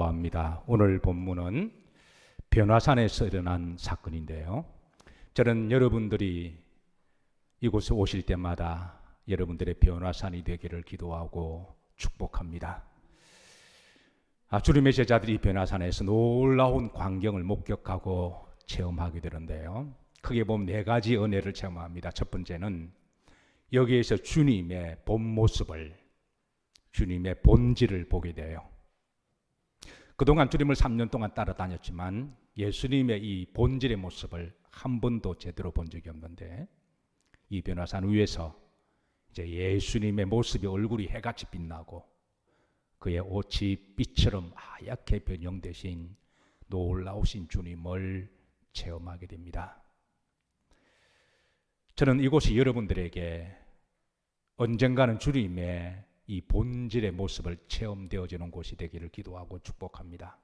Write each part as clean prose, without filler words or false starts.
합니다. 오늘 본문은 변화산에서 일어난 사건인데요. 저는 여러분들이 이곳에 오실 때마다 여러분들의 변화산이 되기를 기도하고 축복합니다. 주님의 제자들이 변화산에서 놀라운 광경을 목격하고 체험하게 되는데요. 크게 보면 네 가지 은혜를 체험합니다. 첫 번째는 여기에서 주님의 본 모습을, 주님의 본질을 보게 돼요. 그동안 주님을 3년 동안 따라다녔지만 예수님의 이 본질의 모습을 한 번도 제대로 본 적이 없는데, 이 변화산 위에서 이제 예수님의 모습이, 얼굴이 해같이 빛나고 그의 옷이 빛처럼 하얗게 변형되신 놀라우신 주님을 체험하게 됩니다. 저는 이곳이 여러분들에게 언젠가는 주님의 이 본질의 모습을 체험되어지는 곳이 되기를 기도하고 축복합니다.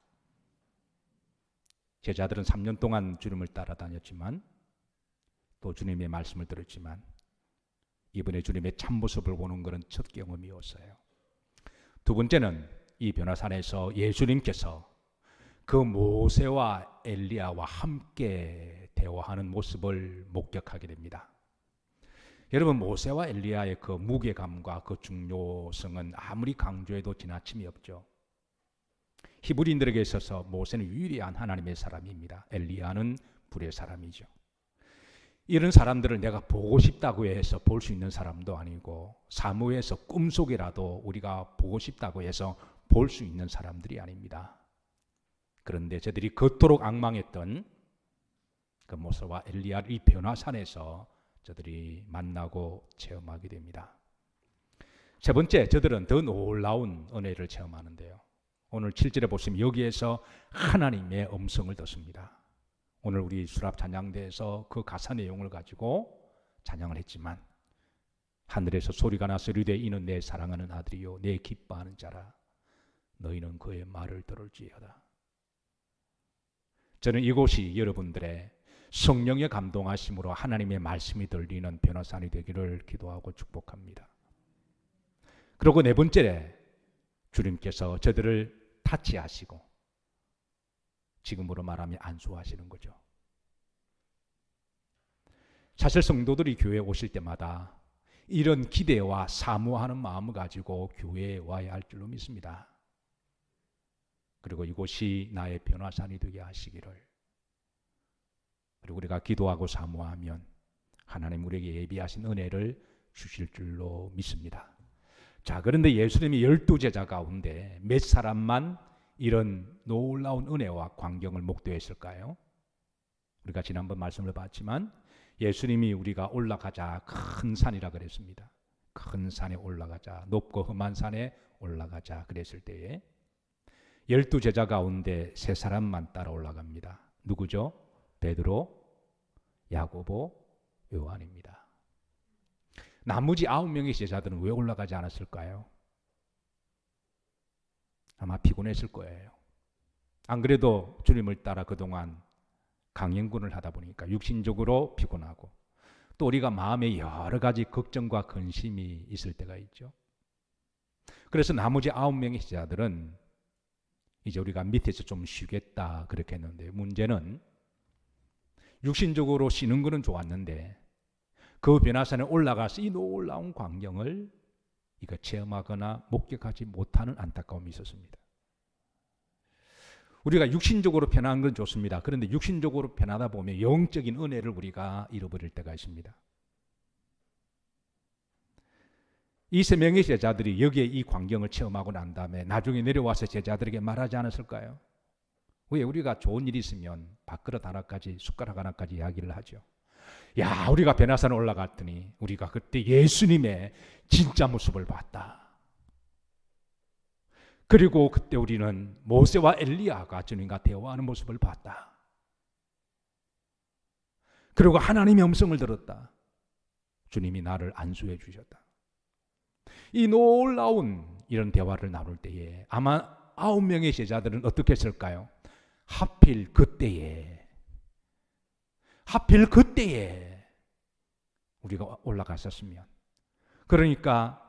제자들은 3년 동안 주님을 따라다녔지만, 또 주님의 말씀을 들었지만, 이번에 주님의 참모습을 보는 것은 첫 경험이었어요. 두 번째는 이 변화산에서 예수님께서 그 모세와 엘리야와 함께 대화하는 모습을 목격하게 됩니다. 여러분, 모세와 엘리야의 그 무게감과 그 중요성은 아무리 강조해도 지나침이 없죠. 히브리인들에게 있어서 모세는 유일한 하나님의 사람입니다. 엘리야는 불의 사람이죠. 이런 사람들을 내가 보고 싶다고 해서 볼 수 있는 사람도 아니고, 사무에서 꿈속이라도 우리가 보고 싶다고 해서 볼 수 있는 사람들이 아닙니다. 그런데 저들이 그토록 앙망했던 그 모세와 엘리야를 이 변화산에서 저들이 만나고 체험하게 됩니다. 세 번째, 저들은 더 놀라운 은혜를 체험하는데요. 오늘 7절에 보시면 여기에서 하나님의 음성을 듣습니다. 오늘 우리 수랍 찬양대에서 그 가사 내용을 가지고 찬양을 했지만, 하늘에서 소리가 나서 이르되 이는 내 사랑하는 아들이요 내 기뻐하는 자라, 너희는 그의 말을 들을지어다. 저는 이곳이 여러분들의 성령의 감동하심으로 하나님의 말씀이 들리는 변화산이 되기를 기도하고 축복합니다. 그리고 네 번째에 주님께서 저들을 타치하시고, 지금으로 말하면 안수하시는 거죠. 사실 성도들이 교회에 오실 때마다 이런 기대와 사모하는 마음을 가지고 교회에 와야 할 줄로 믿습니다. 그리고 이곳이 나의 변화산이 되게 하시기를, 그리고 우리가 기도하고 사모하면 하나님 우리에게 예비하신 은혜를 주실 줄로 믿습니다. 자, 그런데 예수님이 12제자 가운데 몇 사람만 이런 놀라운 은혜와 광경을 목도했을까요? 우리가 지난번 말씀을 봤지만 예수님이 우리가 올라가자, 큰 산이라 그랬습니다. 큰 산에 올라가자, 높고 험한 산에 올라가자 그랬을 때에 12제자 가운데 3사람만 따라 올라갑니다. 누구죠? 베드로, 야고보, 요한입니다. 나머지 9명의 제자들은 왜 올라가지 않았을까요? 아마 피곤했을 거예요. 안 그래도 주님을 따라 그동안 강행군을 하다 보니까 육신적으로 피곤하고, 또 우리가 마음에 여러 가지 걱정과 근심이 있을 때가 있죠. 그래서 나머지 9명의 제자들은 이제 우리가 밑에서 좀 쉬겠다 그렇게 했는데, 문제는 육신적으로 쉬는 것은 좋았는데 그 변화산에 올라가서 이 놀라운 광경을 체험하거나 목격하지 못하는 안타까움이 있었습니다. 우리가 육신적으로 편한 건 좋습니다. 그런데 육신적으로 편하다 보면 영적인 은혜를 우리가 잃어버릴 때가 있습니다. 이 3명의 제자들이 여기에 이 광경을 체험하고 난 다음에 나중에 내려와서 제자들에게 말하지 않았을까요? 왜 우리가 좋은 일이 있으면 밥그릇 하나까지, 숟가락 하나까지 이야기를 하죠. 야, 우리가 변화산 올라갔더니 우리가 그때 예수님의 진짜 모습을 봤다. 그리고 그때 우리는 모세와 엘리야가 주님과 대화하는 모습을 봤다. 그리고 하나님의 음성을 들었다. 주님이 나를 안수해 주셨다. 이 놀라운 이런 대화를 나눌 때에 아마 9명의 제자들은 어떻게 했을까요? 하필 그때에 우리가 올라갔었으면, 그러니까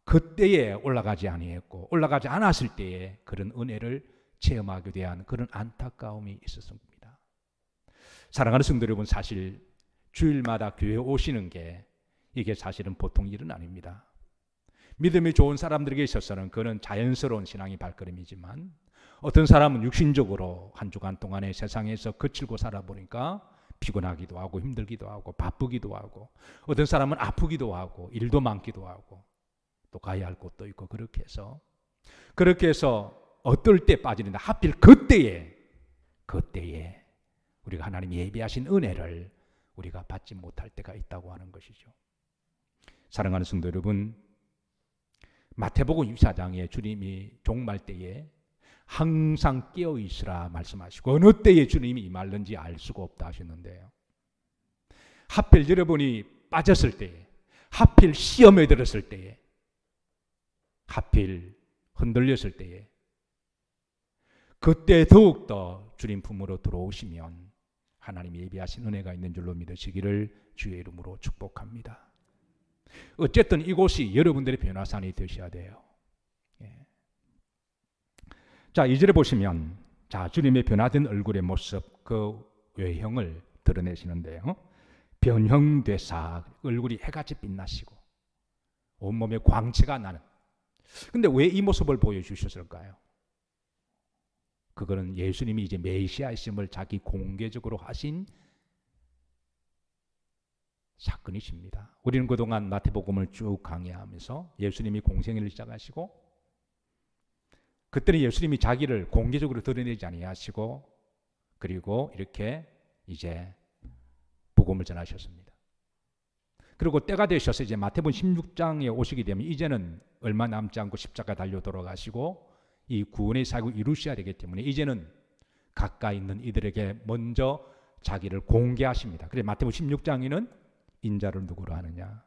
그때에 올라가지 아니했고 올라가지 않았을 때에 그런 은혜를 체험하게 대한 그런 안타까움이 있었습니다. 사랑하는 성도 여러분, 사실 주일마다 교회 오시는 게 이게 사실은 보통 일은 아닙니다. 믿음이 좋은 사람들에게 있어서는 그는 자연스러운 신앙의 발걸음이지만 어떤 사람은 육신적으로 한 주간 동안에 세상에서 거칠고 살아보니까 피곤하기도 하고 힘들기도 하고 바쁘기도 하고 어떤 사람은 아프기도 하고 일도 많기도 하고 또 가야 할 곳도 있고 그렇게 해서 어떨 때 빠지는데 하필 그때에 우리가 하나님이 예비하신 은혜를 우리가 받지 못할 때가 있다고 하는 것이죠. 사랑하는 성도 여러분, 마태복음 24장에 주님이 종말 때에 항상 깨어 있으라 말씀하시고 어느 때에 주님이 임할는지 알 수가 없다 하셨는데요. 하필 여러분이 빠졌을 때에, 하필 시험에 들었을 때에, 하필 흔들렸을 때에, 그때 더욱더 주님 품으로 들어오시면 하나님이 예비하신 은혜가 있는 줄로 믿으시기를 주의 이름으로 축복합니다. 어쨌든 이곳이 여러분들의 변화산이 되셔야 돼요. 자, 2절에 보시면 자, 주님의 변화된 얼굴의 모습, 그 외형을 드러내시는데요. 변형되사 얼굴이 해같이 빛나시고 온몸에 광채가 나는. 근데 왜 이 모습을 보여주셨을까요? 그거는 예수님이 이제 메시아이심을 자기 공개적으로 하신 사건이십니다. 우리는 그동안 마태복음을 쭉 강의하면서 예수님이 공생애를 시작하시고 그때는 예수님이 자기를 공개적으로 드러내지 아니하시고 그리고 이렇게 이제 복음을 전하셨습니다. 그리고 때가 되셔서 이제 마태복음 16장에 오시게 되면 이제는 얼마 남지 않고 십자가 달려 돌아가시고 이 구원의 사역을 이루셔야 되기 때문에 이제는 가까이 있는 이들에게 먼저 자기를 공개하십니다. 그래서 마태복음 16장에는 인자를 누구로 하느냐?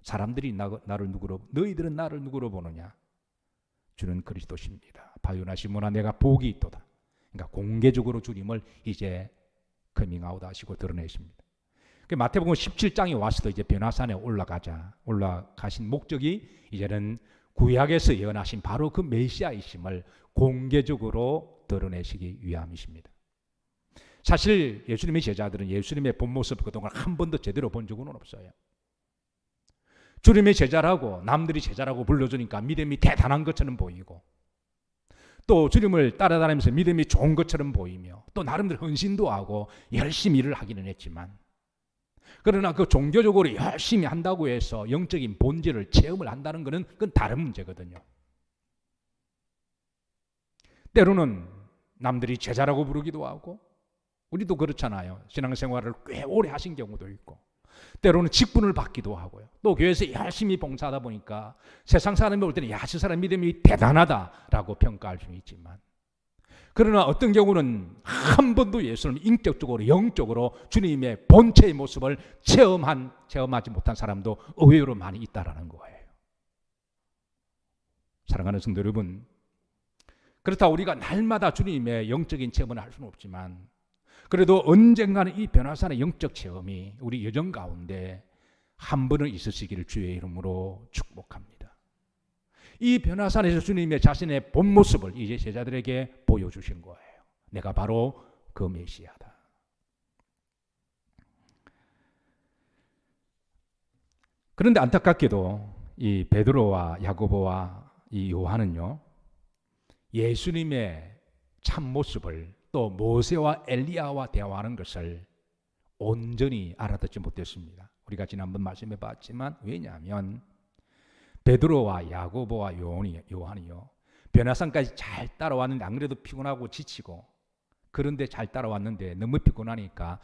사람들이 나를 누구로, 너희들은 나를 누구로 보느냐? 주는 그리스도십니다. 바요나 시몬아 내가 복이 있도다. 그러니까 공개적으로 주님을 이제 커밍아웃 하시고 드러내십니다. 마태복음 17장에 와서도 이제 변화산에 올라가신 목적이 이제는 구약에서 예언하신 바로 그 메시아이심을 공개적으로 드러내시기 위함이십니다. 사실 예수님의 제자들은 예수님의 본 모습 그동안 한 번도 제대로 본 적은 없어요. 주님의 제자라고 남들이 제자라고 불러주니까 믿음이 대단한 것처럼 보이고 또 주님을 따라다니면서 믿음이 좋은 것처럼 보이며 또 나름대로 헌신도 하고 열심히 일을 하기는 했지만 그러나 그 종교적으로 열심히 한다고 해서 영적인 본질을 체험을 한다는 것은 그건 다른 문제거든요. 때로는 남들이 제자라고 부르기도 하고 우리도 그렇잖아요. 신앙생활을 꽤 오래 하신 경우도 있고 때로는 직분을 받기도 하고요. 또 교회에서 열심히 봉사하다 보니까 세상 사람이 볼 때는 야, 저 사람 믿음이 대단하다라고 평가할 수 있지만 그러나 어떤 경우는 한 번도 예수님을 인격적으로 영적으로 주님의 본체의 모습을 체험하지 못한 사람도 의외로 많이 있다라는 거예요. 사랑하는 성도 여러분, 그렇다고 우리가 날마다 주님의 영적인 체험을 할 수는 없지만 그래도 언젠가는 이 변화산의 영적 체험이 우리 여정 가운데 한 번은 있으시기를 주의 이름으로 축복합니다. 이 변화산에서 주님의 자신의 본 모습을 이제 제자들에게 보여주신 거예요. 내가 바로 그 메시아다. 그런데 안타깝게도 이 베드로와 야고보와 이 요한은요, 예수님의 참 모습을 또 모세와 엘리야와 대화하는 것을 온전히 알아듣지 못했습니다. 우리가 지난번 말씀해 봤지만 왜냐하면 베드로와 야고보와 요한이요 변화산까지 잘 따라왔는데 안 그래도 피곤하고 지치고 그런데 잘 따라왔는데 너무 피곤하니까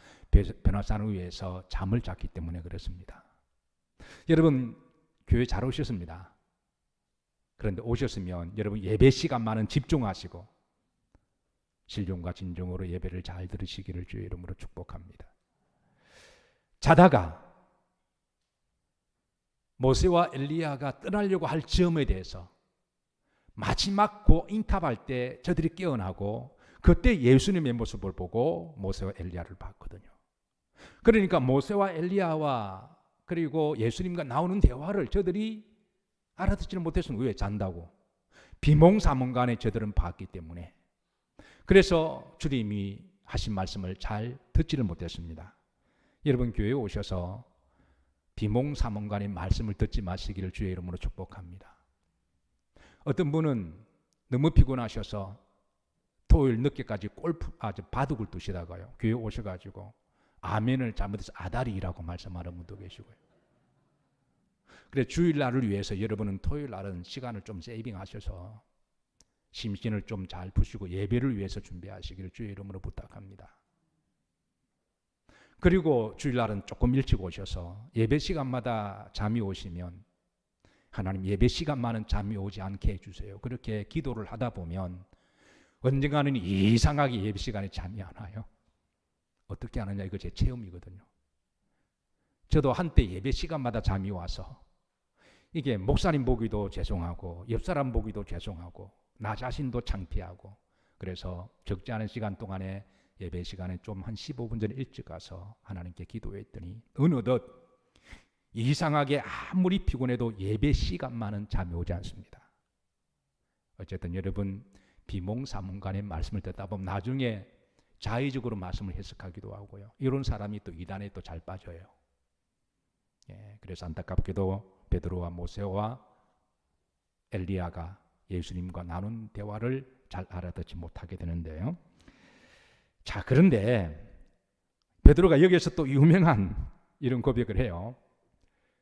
변화산 위에서 잠을 잤기 때문에 그렇습니다. 여러분 교회 잘 오셨습니다. 그런데 오셨으면 여러분 예배 시간만은 집중하시고 신령과 진정으로 예배를 잘 들으시기를 주의 이름으로 축복합니다. 자다가 모세와 엘리야가 떠나려고 할 즈음에 대해서 마지막 인탑할 때 저들이 깨어나고 그때 예수님의 모습을 보고 모세와 엘리야를 봤거든요. 그러니까 모세와 엘리야와 그리고 예수님과 나오는 대화를 저들이 알아듣지는 못했으면 왜 잔다고? 비몽사몽간에 저들은 봤기 때문에 그래서 주님이 하신 말씀을 잘 듣지를 못했습니다. 여러분 교회에 오셔서 비몽사몽간의 말씀을 듣지 마시기를 주의 이름으로 축복합니다. 어떤 분은 너무 피곤하셔서 토요일 늦게까지 바둑을 두시다가요, 교회 오셔가지고 아멘을 잘못해서 아다리라고 말씀하는 분도 계시고요. 그래 주일날을 위해서 여러분은 토요일날은 시간을 좀 세이빙하셔서 심신을 좀 잘 푸시고 예배를 위해서 준비하시기를 주의 이름으로 부탁합니다. 그리고 주일날은 조금 일찍 오셔서 예배 시간마다 잠이 오시면 하나님 예배 시간만은 잠이 오지 않게 해주세요. 그렇게 기도를 하다 보면 언젠가는 이상하게 예배 시간에 잠이 안 와요. 어떻게 하느냐, 이거 제 체험이거든요. 저도 한때 예배 시간마다 잠이 와서 이게 목사님 보기도 죄송하고 옆 사람 보기도 죄송하고 나 자신도 창피하고, 그래서 적지 않은 시간 동안에 예배 시간에 좀 한 15분 전에 일찍 가서 하나님께 기도했더니 어느덧 이상하게 아무리 피곤해도 예배 시간만은 잠이 오지 않습니다. 어쨌든 여러분 비몽사몽간의 말씀을 듣다 보면 나중에 자의적으로 말씀을 해석하기도 하고요. 이런 사람이 또 이단에 또 잘 빠져요. 그래서 안타깝게도 베드로와 모세와 엘리야가 예수님과 나눈 대화를 잘 알아듣지 못하게 되는데요. 자, 그런데 베드로가 여기에서 또 유명한 이런 고백을 해요.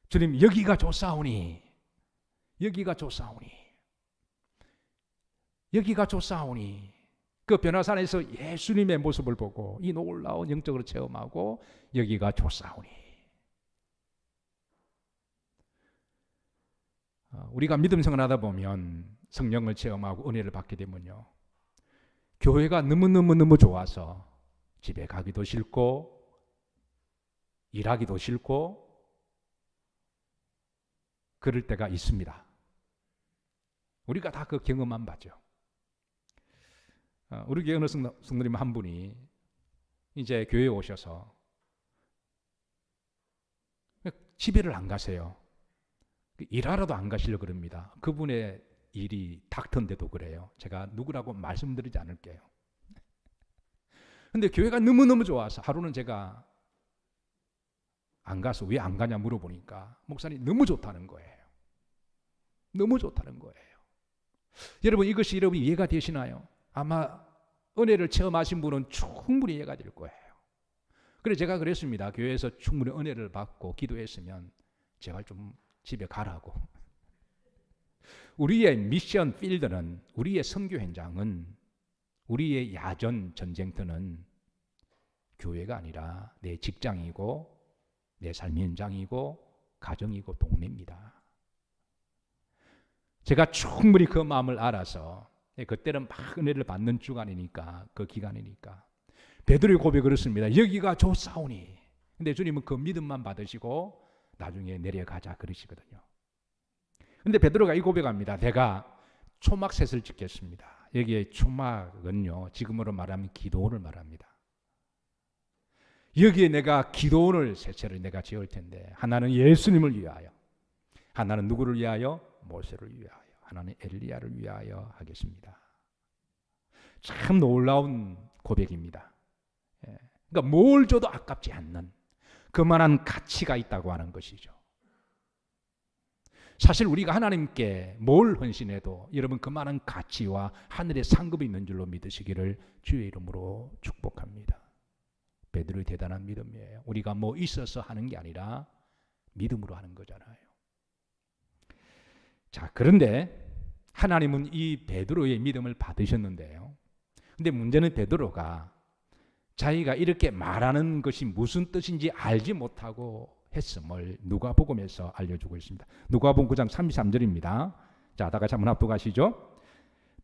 주님, 여기가 좋사오니, 여기가 좋사오니, 여기가 좋사오니. 그 변화산에서 예수님의 모습을 보고 이 놀라운 영적으로 체험하고 여기가 좋사오니. 우리가 믿음 생활하다 보면 성령을 체험하고 은혜를 받게 되면요, 교회가 너무너무 좋아서 집에 가기도 싫고 일하기도 싫고 그럴 때가 있습니다. 우리가 다 그 경험만 봐죠. 우리 교회 어느 성도님 한 분이 이제 교회에 오셔서 집에를 안 가세요. 일하러도 안 가시려고 그럽니다. 그분의 일이 닥터인데도 그래요. 제가 누구라고 말씀드리지 않을게요. 근데 교회가 너무너무 좋아서 하루는 제가 안 가서 왜 안 가냐 물어보니까 목사님 너무 좋다는 거예요. 너무 좋다는 거예요. 여러분 이것이 여러분 이해가 되시나요? 아마 은혜를 체험하신 분은 충분히 이해가 될 거예요. 그래서 제가 그랬습니다. 교회에서 충분히 은혜를 받고 기도했으면 제발 좀 집에 가라고. 우리의 미션 필드는, 우리의 선교 현장은, 우리의 야전 전쟁터는 교회가 아니라 내 직장이고 내 삶의 현장이고 가정이고 동네입니다. 제가 충분히 그 마음을 알아서, 그때는 막 은혜를 받는 주간이니까, 그 기간이니까 베드로의 고백을 했습니다. 여기가 좋사오니. 근데 주님은 그 믿음만 받으시고 나중에 내려가자 그러시거든요. 근데 베드로가 이 고백합니다. 내가 초막셋을 짓겠습니다. 여기에 초막은요, 지금으로 말하면 기도원을 말합니다. 여기에 내가 기도원을 세 채를 내가 지을 텐데, 하나는 예수님을 위하여, 하나는 누구를 위하여? 모세를 위하여, 하나는 엘리야를 위하여 하겠습니다. 참 놀라운 고백입니다. 그러니까 뭘 줘도 아깝지 않는 그만한 가치가 있다고 하는 것이죠. 사실 우리가 하나님께 뭘 헌신해도 여러분 그만한 가치와 하늘의 상급이 있는 줄로 믿으시기를 주의 이름으로 축복합니다. 베드로의 대단한 믿음이에요. 우리가 뭐 있어서 하는 게 아니라 믿음으로 하는 거잖아요. 자, 그런데 하나님은 이 베드로의 믿음을 받으셨는데요. 근데 문제는 베드로가 자기가 이렇게 말하는 것이 무슨 뜻인지 알지 못하고 했음을 누가복음에서 알려주고 있습니다. 누가복음 9장 33절입니다. 자, 다 같이 한번 합독하시죠.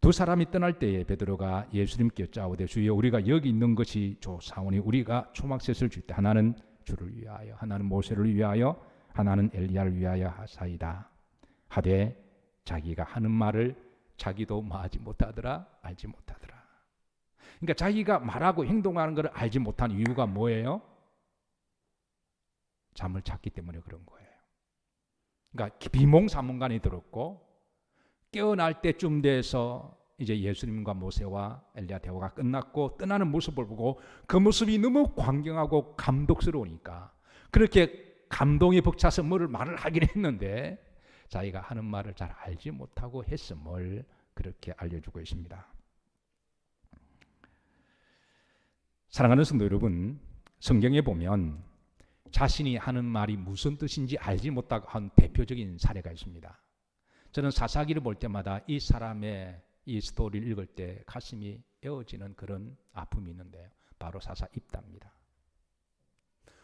두 사람이 떠날 때에 베드로가 예수님께 여짜오되 주여 우리가 여기 있는 것이 좋사오니 우리가 초막셋을 줄 때 하나는 주를 위하여, 하나는 모세를 위하여, 하나는 엘리야를 위하여 하사이다 하되 자기가 하는 말을 자기도 알지 못하더라. 그러니까 자기가 말하고 행동하는 것을 알지 못한 이유가 뭐예요? 잠을 잤기 때문에 그런 거예요. 그러니까 비몽사몽간에 들었고 깨어날 때쯤 돼서 이제 예수님과 모세와 엘리야 대화가 끝났고 떠나는 모습을 보고 그 모습이 너무 광경하고 감독스러우니까 그렇게 감동에 벅차서 말을 하긴 했는데 자기가 하는 말을 잘 알지 못하고 했음을 그렇게 알려주고 있습니다. 사랑하는 성도 여러분, 성경에 보면 자신이 하는 말이 무슨 뜻인지 알지 못하고 한 대표적인 사례가 있습니다. 저는 사사기를 볼 때마다 이 사람의 이 스토리를 읽을 때 가슴이 에어지는 그런 아픔이 있는데요. 바로 사사 입다입니다.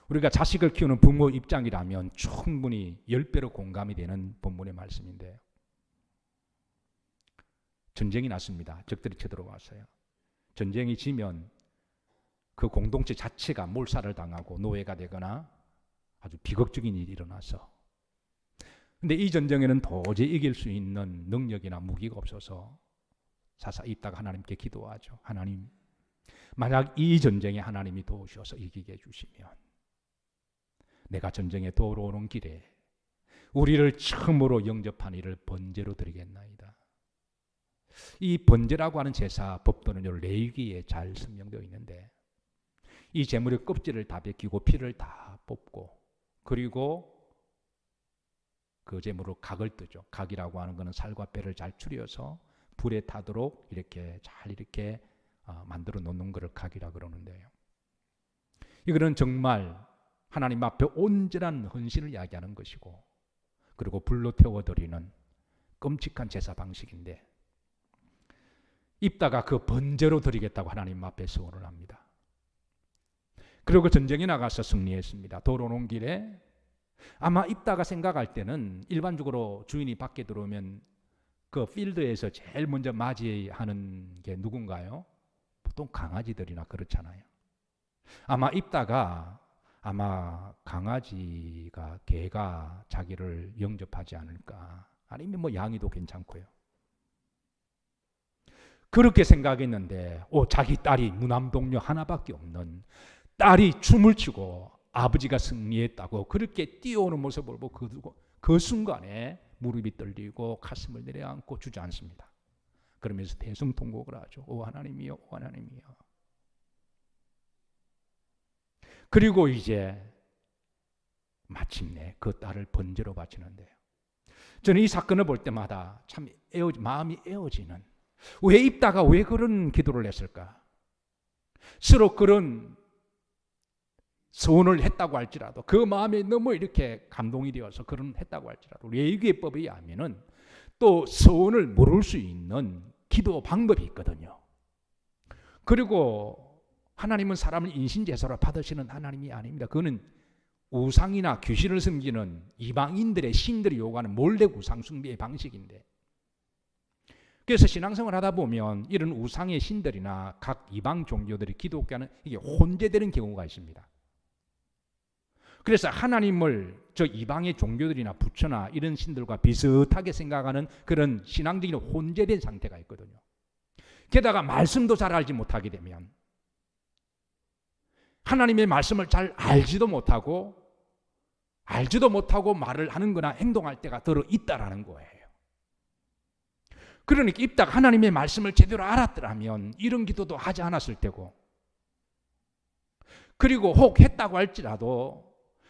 우리가 자식을 키우는 부모 입장이라면 충분히 10배로 공감이 되는 본문의 말씀인데요. 전쟁이 났습니다. 적들이 쳐들어왔어요. 전쟁이 지면 그 공동체 자체가 몰살을 당하고 노예가 되거나 아주 비극적인 일이 일어나서, 근데 이 전쟁에는 도저히 이길 수 있는 능력이나 무기가 없어서 사사 입다가 하나님께 기도하죠. 하나님, 만약 이 전쟁에 하나님이 도우셔서 이기게 해주시면 내가 전쟁에 돌아오는 길에 우리를 처음으로 영접한 이를 번제로 드리겠나이다. 이 번제라고 하는 제사 법도는요, 레위기에 잘 설명되어 있는데 이 제물의 껍질을 다 벗기고 피를 다 뽑고 그리고 그 제물로 각을 뜨죠. 각이라고 하는 것은 살과 뼈를 잘 추려서 불에 타도록 이렇게 잘 이렇게 만들어 놓는 것을 각이라 그러는데요. 이거는 정말 하나님 앞에 온전한 헌신을 이야기하는 것이고 그리고 불로 태워드리는 끔찍한 제사 방식인데 입다가 그 번제로 드리겠다고 하나님 앞에 서원을 합니다. 그리고 전쟁에 나가서 승리했습니다. 돌아오는 길에 아마 입다가 생각할 때는 일반적으로 주인이 밖에 들어오면 그 필드에서 제일 먼저 맞이하는 게 누군가요? 보통 강아지들이나 그렇잖아요. 아마 입다가 강아지가 개가 자기를 영접하지 않을까, 아니면 뭐 양이도 괜찮고요. 그렇게 생각했는데 자기 딸이 무남동녀 하나밖에 없는 딸이 춤을 추고 아버지가 승리했다고 그렇게 뛰어오는 모습을 보고 그 순간에 무릎이 떨리고 가슴을 내려앉고 주저앉습니다. 그러면서 대성통곡을 하죠. 오 하나님이여, 오 하나님이여. 그리고 이제 마침내 그 딸을 번제로 바치는데요. 저는 이 사건을 볼 때마다 참 마음이 에어지는, 왜 입다가 왜 그런 기도를 했을까? 서로 그런 소원을 했다고 할지라도 그 마음에 너무 이렇게 감동이 되어서 그런 했다고 할지라도 레위기법에 의하면은 또 소원을 물을 수 있는 기도 방법이 있거든요. 그리고 하나님은 사람을 인신제사로 받으시는 하나님이 아닙니다. 그거는 우상이나 귀신을 섬기는 이방인들의 신들이 요구하는 몰래 우상 숭배의 방식인데, 그래서 신앙생활 하다 보면 이런 우상의 신들이나 각 이방 종교들이 기독교는 이게 혼재되는 경우가 있습니다. 그래서 하나님을 저 이방의 종교들이나 부처나 이런 신들과 비슷하게 생각하는 그런 신앙적인 혼재된 상태가 있거든요. 게다가 말씀도 잘 알지 못하게 되면 하나님의 말씀을 잘 알지도 못하고 말을 하는 거나 행동할 때가 들어 있다라는 거예요. 그러니까 입다가 하나님의 말씀을 제대로 알았더라면 이런 기도도 하지 않았을 테고, 그리고 혹 했다고 할지라도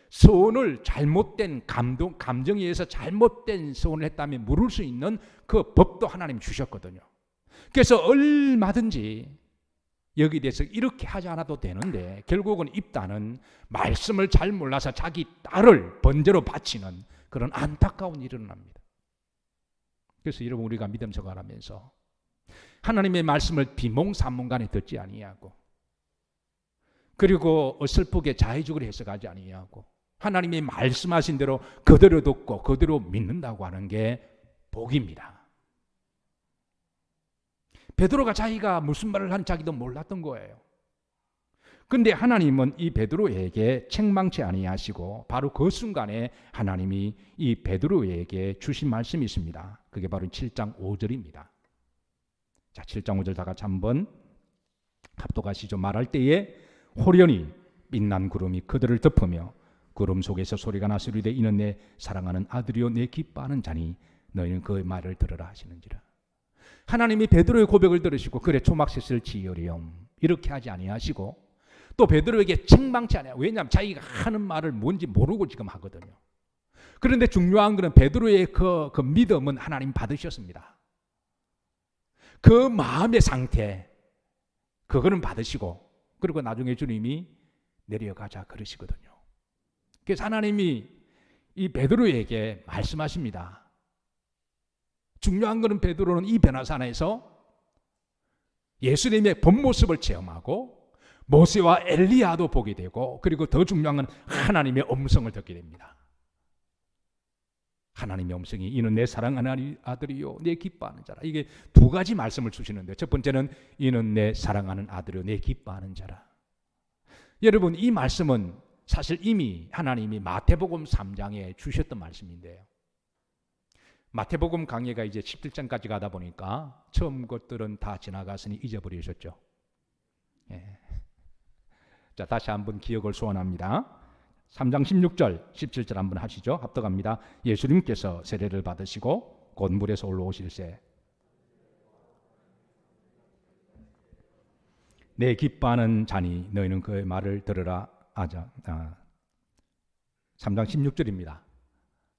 소원을 잘못된 감정에 의해서 잘못된 소원을 했다면 물을 수 있는 그 법도 하나님 주셨거든요. 그래서 얼마든지 여기에 대해서 이렇게 하지 않아도 되는데 결국은 입다는 말씀을 잘 몰라서 자기 딸을 번제로 바치는 그런 안타까운 일이 일어납니다. 그래서 여러분, 우리가 믿음 생활하면서 하나님의 말씀을 비몽사몽간에 듣지 아니하고 그리고 어설프게 자의적으로 해석하지 아니하고 하나님이 말씀하신 대로 그대로 듣고 그대로 믿는다고 하는 게 복입니다. 베드로가 자기가 무슨 말을 한 자기도 몰랐던 거예요. 그런데 하나님은 이 베드로에게 책망치 아니하시고 바로 그 순간에 하나님이 이 베드로에게 주신 말씀이 있습니다. 그게 바로 7장 5절입니다. 자, 7장 5절 다 같이 한번 합독하시죠. 말할 때에 호련히 빛난 구름이 그들을 덮으며 구름 속에서 소리가 나시리되 이는 내 사랑하는 아들이요 내 기뻐하는 자니 너희는 그 말을 들으라 하시는지라. 하나님이 베드로의 고백을 들으시고 그래 초막셋을 지으렴 이렇게 하지 아니하시고 또 베드로에게 책망치 않아요. 왜냐하면 자기가 하는 말을 뭔지 모르고 지금 하거든요. 그런데 중요한 것은 베드로의 그 믿음은 하나님 받으셨습니다. 그 마음의 상태 그거는 받으시고 그리고 나중에 주님이 내려가자 그러시거든요. 그래서 하나님이 이 베드로에게 말씀하십니다. 중요한 것은 베드로는 이 변화산에서 예수님의 본 모습을 체험하고 모세와 엘리야도 보게 되고 그리고 더 중요한 건 하나님의 음성을 듣게 됩니다. 하나님의 음성이 이는 내 사랑하는 아들이요 내 기뻐하는 자라. 이게 두 가지 말씀을 주시는데 첫 번째는 이는 내 사랑하는 아들이요 내 기뻐하는 자라. 여러분 이 말씀은 사실 이미 하나님이 마태복음 3장에 주셨던 말씀인데요. 마태복음 강해가 이제 17장까지 가다 보니까 처음 것들은 다 지나갔으니 잊어버리셨죠. 예. 자, 다시 한번 기억을 소원합니다. 3장 16절, 17절 한번 하시죠. 합독합니다. 예수님께서 세례를 받으시고 곧 물에서 올라오실새 내 기뻐하는 자니 너희는 그의 말을 들으라. 3장 16절입니다.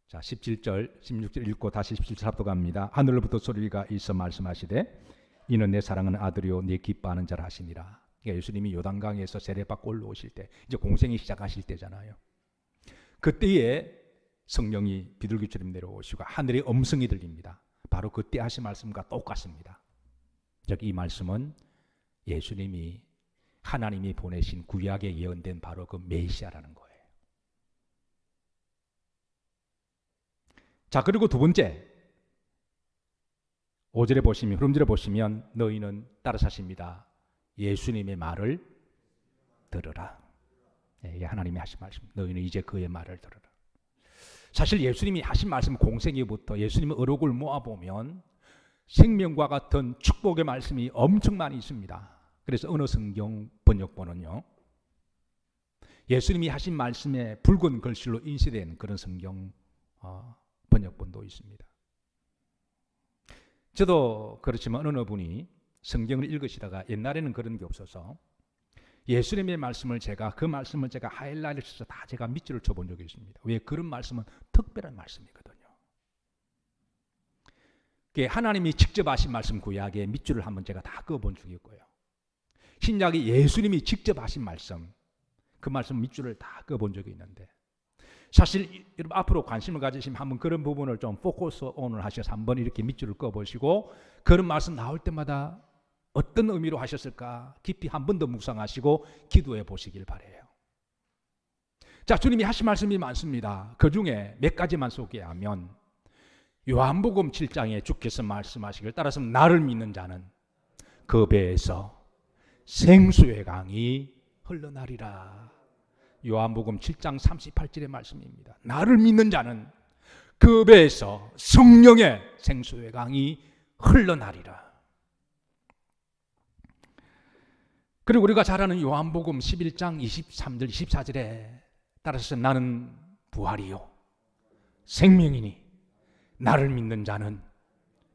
자, 17절, 16절 읽고 다시 17절 합독합니다. 하늘로부터 소리가 있어 말씀하시되 이는 내 사랑하는 아들이요 내 기뻐하는 자라 하시니라. 그러니까 예수님이 요단강에서 세례받고 올라오실 때 이제 공생이 시작하실 때잖아요. 그때에 성령이 비둘기처럼 내려오시고 하늘의 음성이 들립니다. 바로 그때 하신 말씀과 똑같습니다. 즉 이 말씀은 예수님이 하나님이 보내신 구약에 예언된 바로 그 메시아라는 거예요. 자, 그리고 두 번째 5절에 보시면 흐름절에 보시면 너희는 따라사십니다. 예수님의 말을 들으라. 이게 하나님이 하신 말씀. 너희는 이제 그의 말을 들으라. 사실 예수님이 하신 말씀 공생애부터 예수님의 어록을 모아보면 생명과 같은 축복의 말씀이 엄청 많이 있습니다. 그래서 어느 성경 번역본은요 예수님이 하신 말씀에 붉은 글씨로 인쇄된 그런 성경 번역본도 있습니다. 저도 그렇지만 어느 분이 성경을 읽으시다가 옛날에는 그런 게 없어서 예수님의 말씀을 제가 하이라이트를 써서 다 제가 밑줄을 쳐본 적이 있습니다. 왜? 그런 말씀은 특별한 말씀이거든요. 하나님이 직접 하신 말씀 구약에 밑줄을 한번 제가 다 그어본 적이 있고요. 신약이 예수님이 직접 하신 말씀 그 말씀 밑줄을 다 그어본 적이 있는데 사실 여러분 앞으로 관심을 가지시면 한번 그런 부분을 좀 포커스 온을 하셔서 한번 이렇게 밑줄을 그어보시고 그런 말씀 나올 때마다 어떤 의미로 하셨을까 깊이 한 번 더 묵상하시고 기도해 보시길 바라요. 자, 주님이 하신 말씀이 많습니다. 그 중에 몇 가지만 소개하면 요한복음 7장에 주께서 말씀하시길 따라서 나를 믿는 자는 그 배에서 생수의 강이 흘러나리라. 요한복음 7장 38절의 말씀입니다. 나를 믿는 자는 그 배에서 성령의 생수의 강이 흘러나리라. 그리고 우리가 잘 아는 요한복음 11장 23절 24절에 따라서 나는 부활이요 생명이니 나를 믿는 자는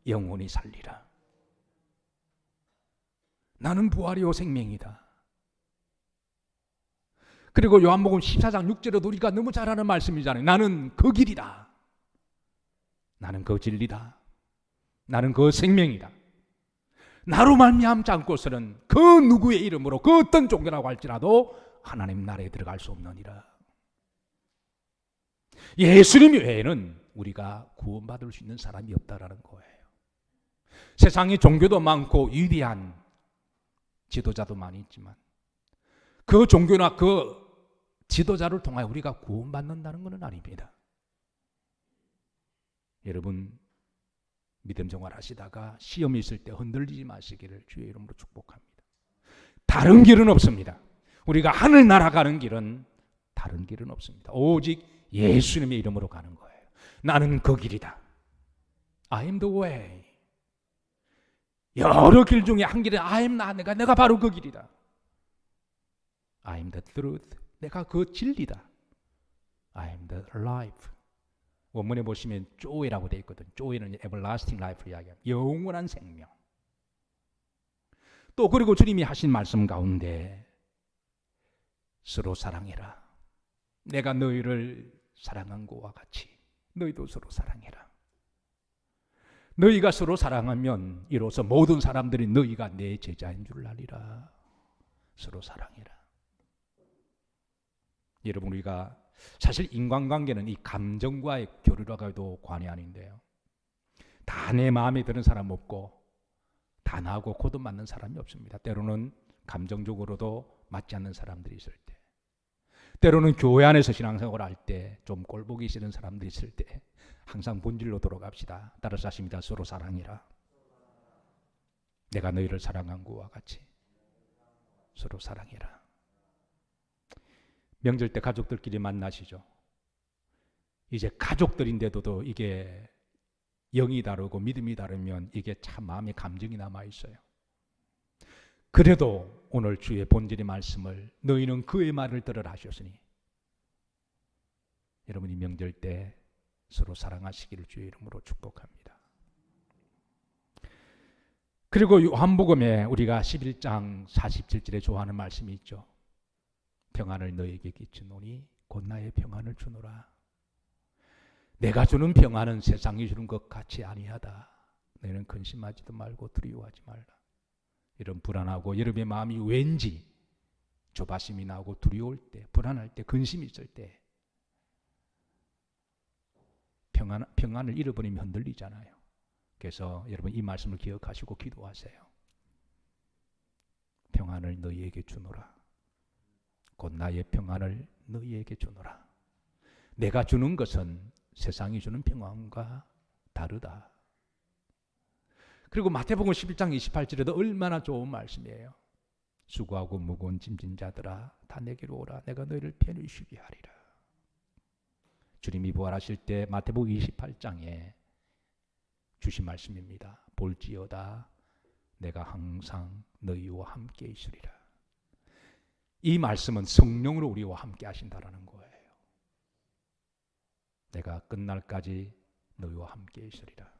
영원히 살리라. 나는 부활이요 생명이다. 그리고 요한복음 14장 6절에도 우리가 너무 잘 아는 말씀이잖아요. 나는 그 길이다. 나는 그 진리다. 나는 그 생명이다. 나로 말미암지 않고서는 그 누구의 이름으로 그 어떤 종교라고 할지라도 하나님 나라에 들어갈 수 없느니라. 예수님 외에는 우리가 구원받을 수 있는 사람이 없다라는 거예요. 세상에 종교도 많고 위대한 지도자도 많이 있지만 그 종교나 그 지도자를 통하여 우리가 구원받는다는 것은 아닙니다. 여러분 믿음 생활하시다가 시험이 있을 때 흔들리지 마시기를 주의 이름으로 축복합니다. 다른 길은 없습니다. 우리가 하늘 날아가는 길은 다른 길은 없습니다. 오직 예수님의 이름으로 가는 거예요. 나는 그 길이다. I am the way. 여러 길 중에 한 길은 I am 내가 바로 그 길이다. I am the truth. 내가 그 진리다. I am the life. 원문에 보시면 joy라고 되어 있거든. joy는 everlasting life를 이야기합니다. 영원한 생명. 또 그리고 주님이 하신 말씀 가운데 서로 사랑해라. 내가 너희를 사랑한 것과 같이 너희도 서로 사랑해라. 너희가 서로 사랑하면 이로써 모든 사람들이 너희가 내 제자인 줄 알리라. 서로 사랑해라. 여러분, 우리가 사실 인간관계는 이 감정과의 교류라고도 관이 아닌데요. 다 내 마음에 드는 사람 없고 다 나하고 코드 맞는 사람이 없습니다. 때로는 감정적으로도 맞지 않는 사람들이 있을 때, 때로는 교회 안에서 신앙생활을 할 때 좀 꼴보기 싫은 사람들이 있을 때 항상 본질로 돌아갑시다. 따라서 하십니다. 서로 사랑해라. 내가 너희를 사랑한 것과 같이 서로 사랑해라. 명절 때 가족들끼리 만나시죠. 이제 가족들인데도 이게 영이 다르고 믿음이 다르면 이게 참 마음에 감정이 남아있어요. 그래도 오늘 주의 본질의 말씀을 너희는 그의 말을 들으라 하셨으니 여러분이 명절 때 서로 사랑하시기를 주의 이름으로 축복합니다. 그리고 요한복음에 우리가 11장 47절에 좋아하는 말씀이 있죠. 평안을 너에게 끼치노니 곧 나의 평안을 주노라. 내가 주는 평안은 세상이 주는 것 같이 아니하다. 너희는 근심하지도 말고 두려워하지 말라. 이런 불안하고 여러분의 마음이 왠지 조바심이 나고 두려울 때, 불안할 때, 근심이 있을 때 평안을 잃어버리면 흔들리잖아요. 그래서 여러분 이 말씀을 기억하시고 기도하세요. 평안을 너희에게 주노라. 곧 나의 평안을 너희에게 주노라. 내가 주는 것은 세상이 주는 평안과 다르다. 그리고 마태복음 11장 28절에도 얼마나 좋은 말씀이에요. 수고하고 무거운 짐진 자들아 다 내게로 오라. 내가 너희를 편히 쉬게 하리라. 주님이 부활하실 때 마태복음 28장에 주신 말씀입니다. 볼지어다 내가 항상 너희와 함께 있으리라. 이 말씀은 성령으로 우리와 함께 하신다라는 거예요. 내가 끝날까지 너희와 함께 있으리라.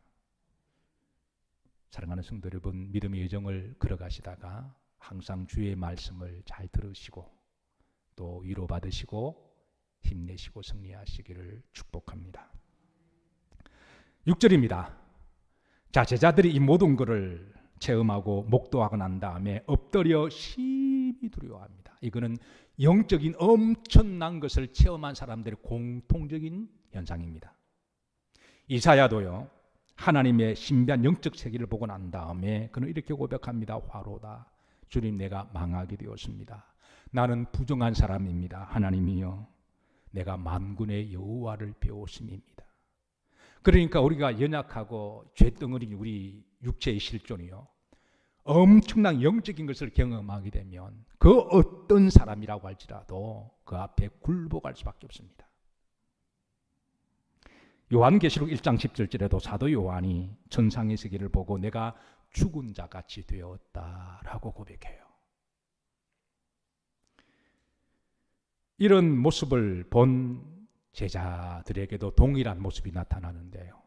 사랑하는 성도 여러분, 믿음의 여정을 걸어가시다가 항상 주의 말씀을 잘 들으시고 또 위로받으시고 힘내시고 승리하시기를 축복합니다. 6절입니다. 자, 제자들이 이 모든 것을 체험하고 목도하고 난 다음에 엎드려 심히 두려워합니다. 이거는 영적인 엄청난 것을 체험한 사람들의 공통적인 현상입니다. 이사야도요, 하나님의 신비한 영적 세계를 보고 난 다음에 그는 이렇게 고백합니다. 화로다. 주님, 내가 망하게 되었습니다. 나는 부정한 사람입니다. 하나님이여, 내가 만군의 여호와를 배웠음입니다. 그러니까 우리가 연약하고 죄덩어리인 우리 육체의 실존이요, 엄청난 영적인 것을 경험하게 되면 그 어떤 사람이라고 할지라도 그 앞에 굴복할 수밖에 없습니다. 요한계시록 1장 17절에도 사도 요한이 천상의 세계를 보고 내가 죽은 자같이 되었다라고 고백해요. 이런 모습을 본 제자들에게도 동일한 모습이 나타나는데요.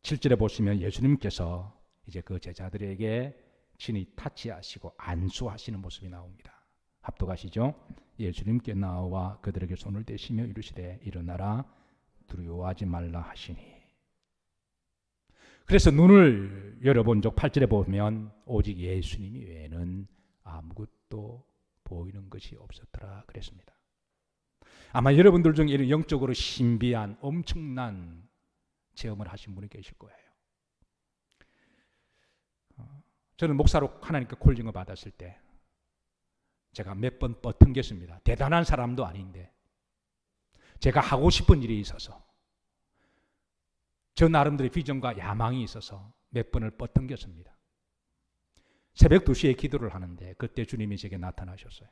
7절에 보시면 예수님께서 이제 그 제자들에게 친히 타치하시고 안수하시는 모습이 나옵니다. 합독하시죠. 예수님께 나와 그들에게 손을 대시며 이르시되 일어나라 두려워하지 말라 하시니. 그래서 눈을 열어본 적 8절에 보면 오직 예수님이 외에는 아무것도 보이는 것이 없었더라 그랬습니다. 아마 여러분들 중에 이런 영적으로 신비한 엄청난 체험을 하신 분이 계실 거예요. 저는 목사로 하나님께 콜링을 받았을 때 제가 몇 번 뻗통겼습니다. 대단한 사람도 아닌데 제가 하고 싶은 일이 있어서 저 나름대로의 비전과 야망이 있어서 몇 번을 뻗통겼습니다. 새벽 2시에 기도를 하는데 그때 주님이 제게 나타나셨어요.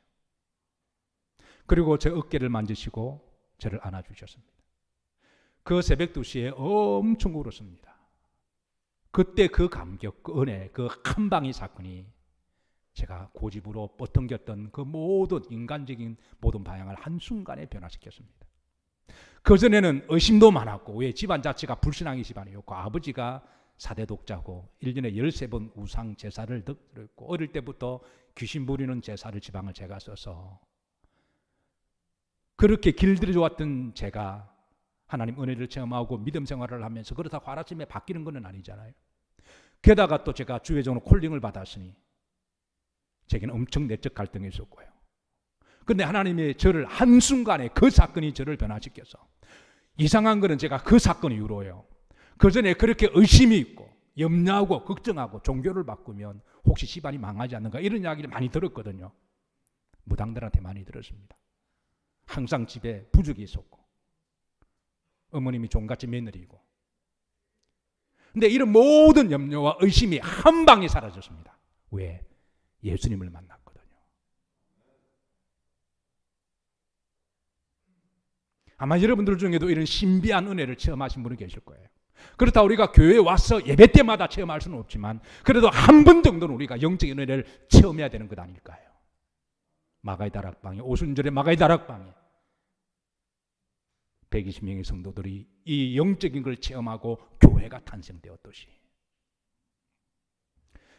그리고 제 어깨를 만지시고 저를 안아주셨습니다. 그 새벽 2시에 엄청 울었습니다. 그때 그 감격, 그 은혜, 그 한 방의 사건이 제가 고집으로 뻗통겼던 그 모든 인간적인 모든 방향을 한순간에 변화시켰습니다. 그전에는 의심도 많았고, 왜 집안 자체가 불신앙의 집안이었고, 아버지가 사대 독자고 1년에 13번 우상 제사를 드렸고, 어릴 때부터 귀신 부리는 제사를 지방을 제가 써서 그렇게 길들여 왔던 제가 하나님 은혜를 체험하고 믿음 생활을 하면서 그렇다고 하루아침에 바뀌는 건 아니잖아요. 게다가 또 제가 주회장으로 콜링을 받았으니 제게는 엄청 내적 갈등이 있었고요. 근데 하나님이 저를 한순간에 그 사건이 저를 변화시켜서, 이상한 거는 제가 그 사건 이후로요, 그 전에 그렇게 의심이 있고 염려하고 걱정하고 종교를 바꾸면 혹시 집안이 망하지 않는가 이런 이야기를 많이 들었거든요. 무당들한테 많이 들었습니다. 항상 집에 부적이 있었고 어머님이 종갓집 며느리이고. 근데 이런 모든 염려와 의심이 한 방에 사라졌습니다. 왜? 예수님을 만났거든요. 아마 여러분들 중에도 이런 신비한 은혜를 체험하신 분이 계실 거예요. 그렇다 우리가 교회에 와서 예배 때마다 체험할 수는 없지만 그래도 한 번 정도는 우리가 영적인 은혜를 체험해야 되는 것 아닐까요? 마가의 다락방에, 오순절의 마가의 다락방에 120명의 성도들이 이 영적인 걸 체험하고 교회가 탄생되었듯이,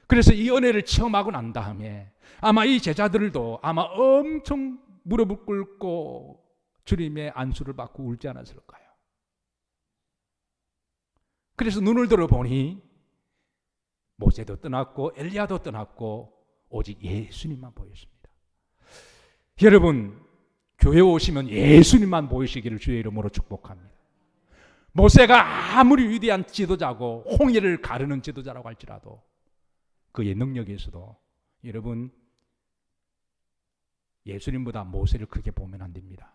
그래서 이 은혜를 체험하고 난 다음에 아마 이 제자들도 아마 엄청 무릎을 꿇고 주님의 안수를 받고 울지 않았을까요? 그래서 눈을 들어보니 모세도 떠났고 엘리야도 떠났고 오직 예수님만 보였습니다. 여러분, 교회 오시면 예수님만 보이시기를 주의 이름으로 축복합니다. 모세가 아무리 위대한 지도자고 홍해를 가르는 지도자라고 할지라도 그의 능력에서도 여러분 예수님보다 모세를 크게 보면 안 됩니다.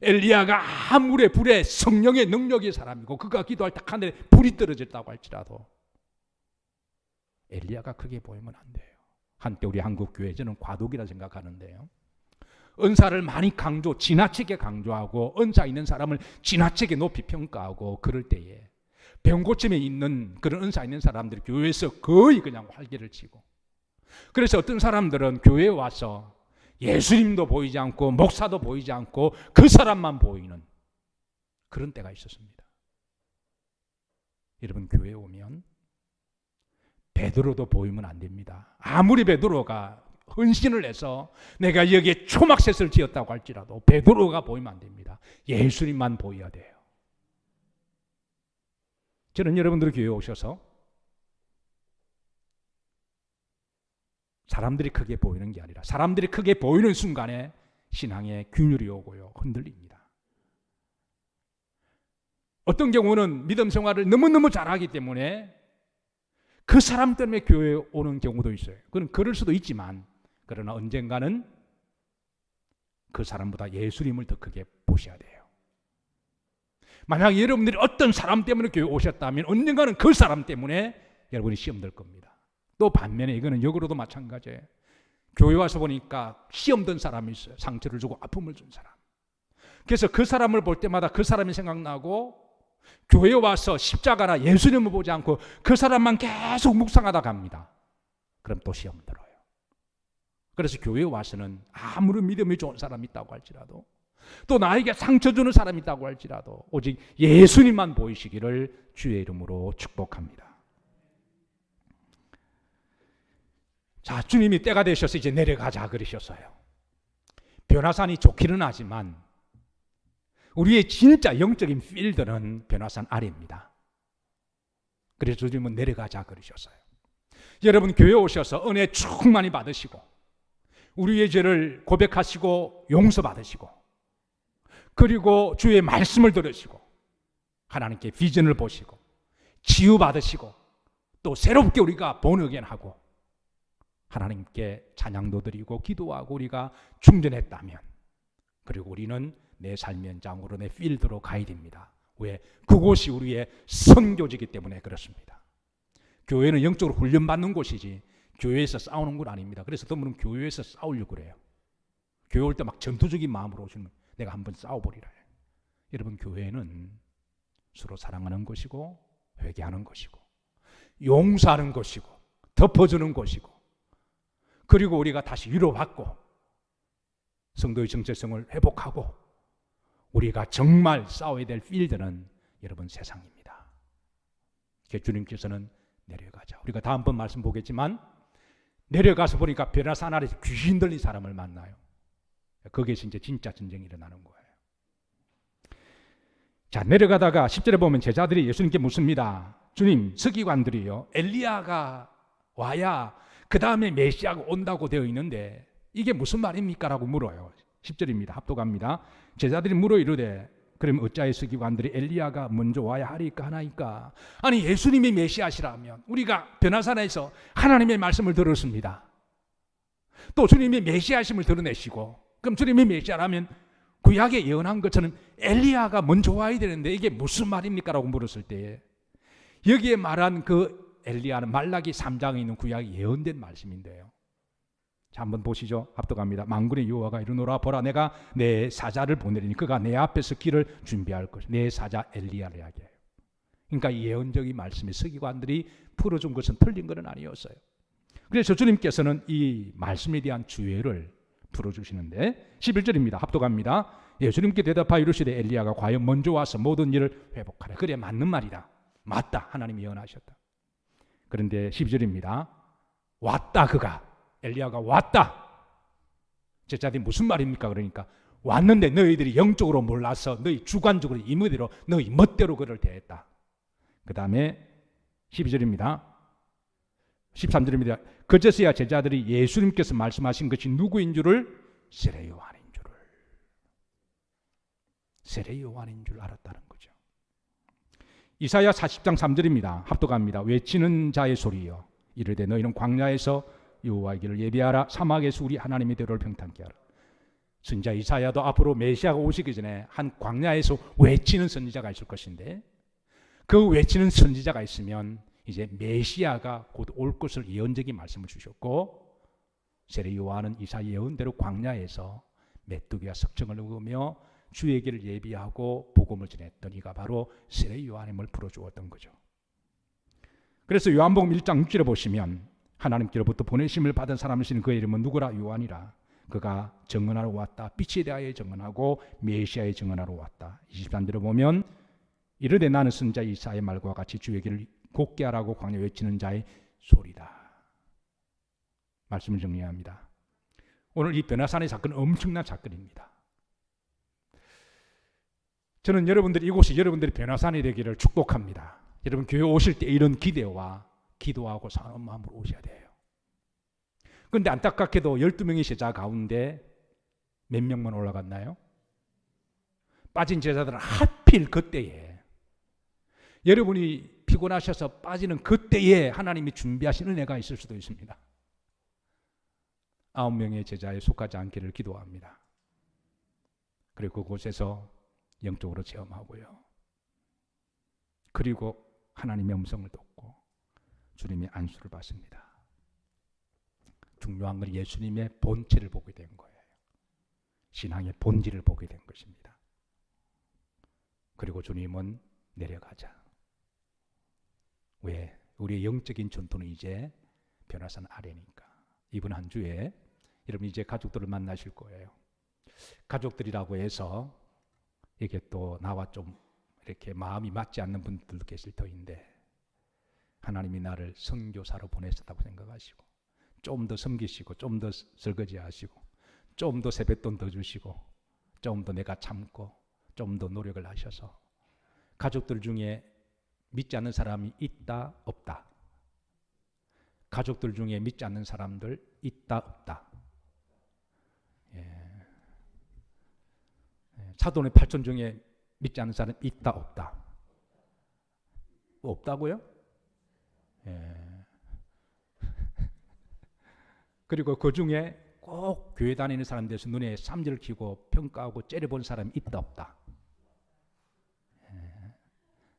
엘리야가 아무리 불에 성령의 능력의 사람이고 그가 기도할 때 하늘에 불이 떨어졌다고 할지라도 엘리야가 크게 보이면 안 돼요. 한때 우리 한국 교회, 저는 과도기라 생각하는데요, 은사를 많이 지나치게 강조하고 은사 있는 사람을 지나치게 높이 평가하고 그럴 때에 병고침에 있는 그런 은사 있는 사람들이 교회에서 거의 그냥 활개를 치고, 그래서 어떤 사람들은 교회에 와서 예수님도 보이지 않고 목사도 보이지 않고 그 사람만 보이는 그런 때가 있었습니다. 여러분, 교회에 오면 베드로도 보이면 안 됩니다. 아무리 베드로가 헌신을 해서 내가 여기에 초막셋을 지었다고 할지라도 베드로가 보이면 안 됩니다. 예수님만 보여야 돼요. 저는 여러분들이 교회에 오셔서 사람들이 크게 보이는 게 아니라 사람들이 크게 보이는 순간에 신앙의 균열이 오고요, 흔들립니다. 어떤 경우는 믿음 생활을 너무너무 잘하기 때문에 그 사람 때문에 교회에 오는 경우도 있어요. 그건 그럴 수도 있지만, 그러나 언젠가는 그 사람보다 예수님을 더 크게 보셔야 돼요. 만약 여러분들이 어떤 사람 때문에 교회에 오셨다면 언젠가는 그 사람 때문에 여러분이 시험 들 겁니다. 또 반면에 이거는 역으로도 마찬가지예요. 교회 와서 보니까 시험 든 사람이 있어요. 상처를 주고 아픔을 준 사람. 그래서 그 사람을 볼 때마다 그 사람이 생각나고, 교회에 와서 십자가나 예수님을 보지 않고 그 사람만 계속 묵상하다 갑니다. 그럼 또 시험 들어요. 그래서 교회에 와서는 아무리 믿음이 좋은 사람이 있다고 할지라도, 또 나에게 상처 주는 사람이 있다고 할지라도 오직 예수님만 보이시기를 주의 이름으로 축복합니다. 자, 주님이 때가 되셔서 이제 내려가자 그러셨어요. 변화산이 좋기는 하지만 우리의 진짜 영적인 필드는 변화산 아래입니다. 그래서 주님은 내려가자 그러셨어요. 여러분, 교회 오셔서 은혜 충만히 받으시고 우리의 죄를 고백하시고 용서받으시고, 그리고 주의 말씀을 들으시고 하나님께 비전을 보시고 치유받으시고 또 새롭게 우리가 본어겐하고 하나님께 찬양도 드리고 기도하고 우리가 충전했다면, 그리고 우리는 내 삶의 현장으로, 내 필드로 가야 됩니다. 왜? 그곳이 우리의 선교지이기 때문에 그렇습니다. 교회는 영적으로 훈련받는 곳이지 교회에서 싸우는 건 아닙니다. 그래서 어떤 분은 교회에서 싸우려고 그래요. 교회 올 때 막 전투적인 마음으로 오시는 거예요. 내가 한번 싸워버리라. 여러분, 교회는 서로 사랑하는 것이고 회개하는 것이고 용서하는 것이고 덮어주는 것이고, 그리고 우리가 다시 위로받고 성도의 정체성을 회복하고 우리가 정말 싸워야 될 필드는 여러분 세상입니다. 주님께서는 내려가자. 우리가 다음번 말씀 보겠지만 내려가서 보니까 베라산 아래서 귀신 들린 사람을 만나요. 거기에서 이제 진짜 전쟁이 일어나는 거예요. 자, 내려가다가 10절에 보면 제자들이 예수님께 묻습니다. 주님, 서기관들이요, 엘리야가 와야 그 다음에 메시아가 온다고 되어 있는데 이게 무슨 말입니까? 라고 물어요. 10절입니다. 합독합니다. 제자들이 물어 이르되 그럼 어찌하여 서기관들이 엘리야가 먼저 와야 하리까 하나이까? 아니, 예수님이 메시아시라면 우리가 베나사나에서 하나님의 말씀을 들었습니다. 또 주님이 메시아심을 드러내시고, 그럼 주님이 메시아라면 구약에 예언한 것처럼 엘리야가 먼저 와야 되는데 이게 무슨 말입니까? 라고 물었을 때 여기에 말한 그 엘리야는 말라기 3장에 있는 구약에 예언된 말씀인데요. 자, 한번 보시죠. 합독합니다. 만군의 여호와가 이르노라, 보라 내가 내 사자를 보내리니 그가 내 앞에서 길을 준비할 것이다. 내 사자 엘리야를 이야기해요. 그러니까 예언적인 말씀에 서기관들이 풀어준 것은 틀린 것은 아니었어요. 그래서 주님께서는 이 말씀에 대한 주의를 풀어주시는데 11절입니다. 합독합니다. 예수님께 대답하여 이르시되 엘리야가 과연 먼저 와서 모든 일을 회복하라. 그래, 맞는 말이다. 맞다. 하나님이 예언하셨다. 그런데 12절입니다. 왔다. 그가 엘리야가 왔다. 제자들이 무슨 말입니까? 그러니까 왔는데 너희들이 영적으로 몰라서 너희 주관적으로 임의대로 너희 멋대로 그를 대했다. 그 다음에 12절입니다. 13절입니다. 그제서야 제자들이 예수님께서 말씀하신 것이 누구인 줄을 세례 요한인 줄 알았다는 거죠. 이사야 40장 3절입니다. 합독합니다. 외치는 자의 소리여 이르되 너희는 광야에서 여호와의 길을 예비하라. 사막에서 우리 하나님의 대로를 평탄케 하라. 선지자 이사야도 앞으로 메시아가 오시기 전에 한 광야에서 외치는 선지자가 있을 것인데 그 외치는 선지자가 있으면 이제 메시아가 곧 올 것을 예언적인 말씀을 주셨고, 세례 요한은 이사야 예언대로 광야에서 메뚜기와 석청을 먹으며 주의 길을 예비하고 복음을 전했던 이가 바로 세례 요한임을 풀어주었던 거죠. 그래서 요한복음 1장 6절에 보시면 하나님께로부터 보내심을 받은 사람이신 그의 이름은 누구라? 요한이라. 그가 증언하러 왔다. 빛에 대하여 증언하고 메시아에 증언하러 왔다. 23절에 보면 이르되 나는 선지자 이사야의 말과 같이 주의 길을 곧게 하라고 광야 외치는 자의 소리다. 말씀을 정리합니다. 오늘 이 베나산의 사건은 엄청난 사건입니다. 저는 여러분들이 이곳이 여러분들이 베나산이 되기를 축복합니다. 여러분 교회 오실 때 이런 기대와 기도하고 사는 마음으로 오셔야 돼요. 그런데 안타깝게도 12명의 제자 가운데 몇 명만 올라갔나요? 빠진 제자들은 하필 그때에, 여러분이 피곤하셔서 빠지는 그때에 하나님이 준비하신 은혜가 있을 수도 있습니다. 9명의 제자에 속하지 않기를 기도합니다. 그리고 그곳에서 영적으로 체험하고요. 그리고 하나님의 음성을 듣고 주님의 안수를 받습니다. 중요한 건 예수님의 본체를 보게 된 거예요. 신앙의 본질을 보게 된 것입니다. 그리고 주님은 내려가자. 왜? 우리의 영적인 전투는 이제 변화산 아래니까. 이번 한 주에 여러분 이제 가족들을 만나실 거예요. 가족들이라고 해서 이게 또 나와 좀 이렇게 마음이 맞지 않는 분들도 계실 터인데 하나님이 나를 선교사로 보내셨다고 생각하시고 좀 더 섬기시고 좀 더 설거지하시고 좀 더 세뱃돈 더 주시고 좀 더 내가 참고 좀 더 노력을 하셔서 가족들 중에 믿지 않는 사람이 있다 없다. 가족들 중에 믿지 않는 사람들 있다 없다. 사돈의 팔촌 중에 믿지 않는 사람 있다 없다. 없다고요? 그리고 그 중에 꼭 교회 다니는 사람들에서 눈에 삼지를 켜고 평가하고 째려본 사람이 있다 없다.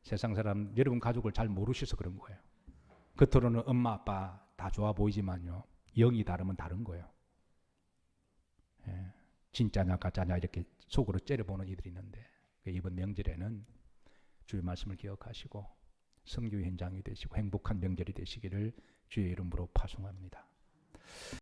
세상 사람, 여러분 가족을 잘 모르셔서 그런 거예요. 겉으로는 엄마 아빠 다 좋아 보이지만요, 영이 다르면 다른 거예요. 진짜냐 가짜냐 이렇게 속으로 째려보는 이들이 있는데 이번 명절에는 주의 말씀을 기억하시고 선교 현장이 되시고 행복한 명절이 되시기를 주의 이름으로 파송합니다.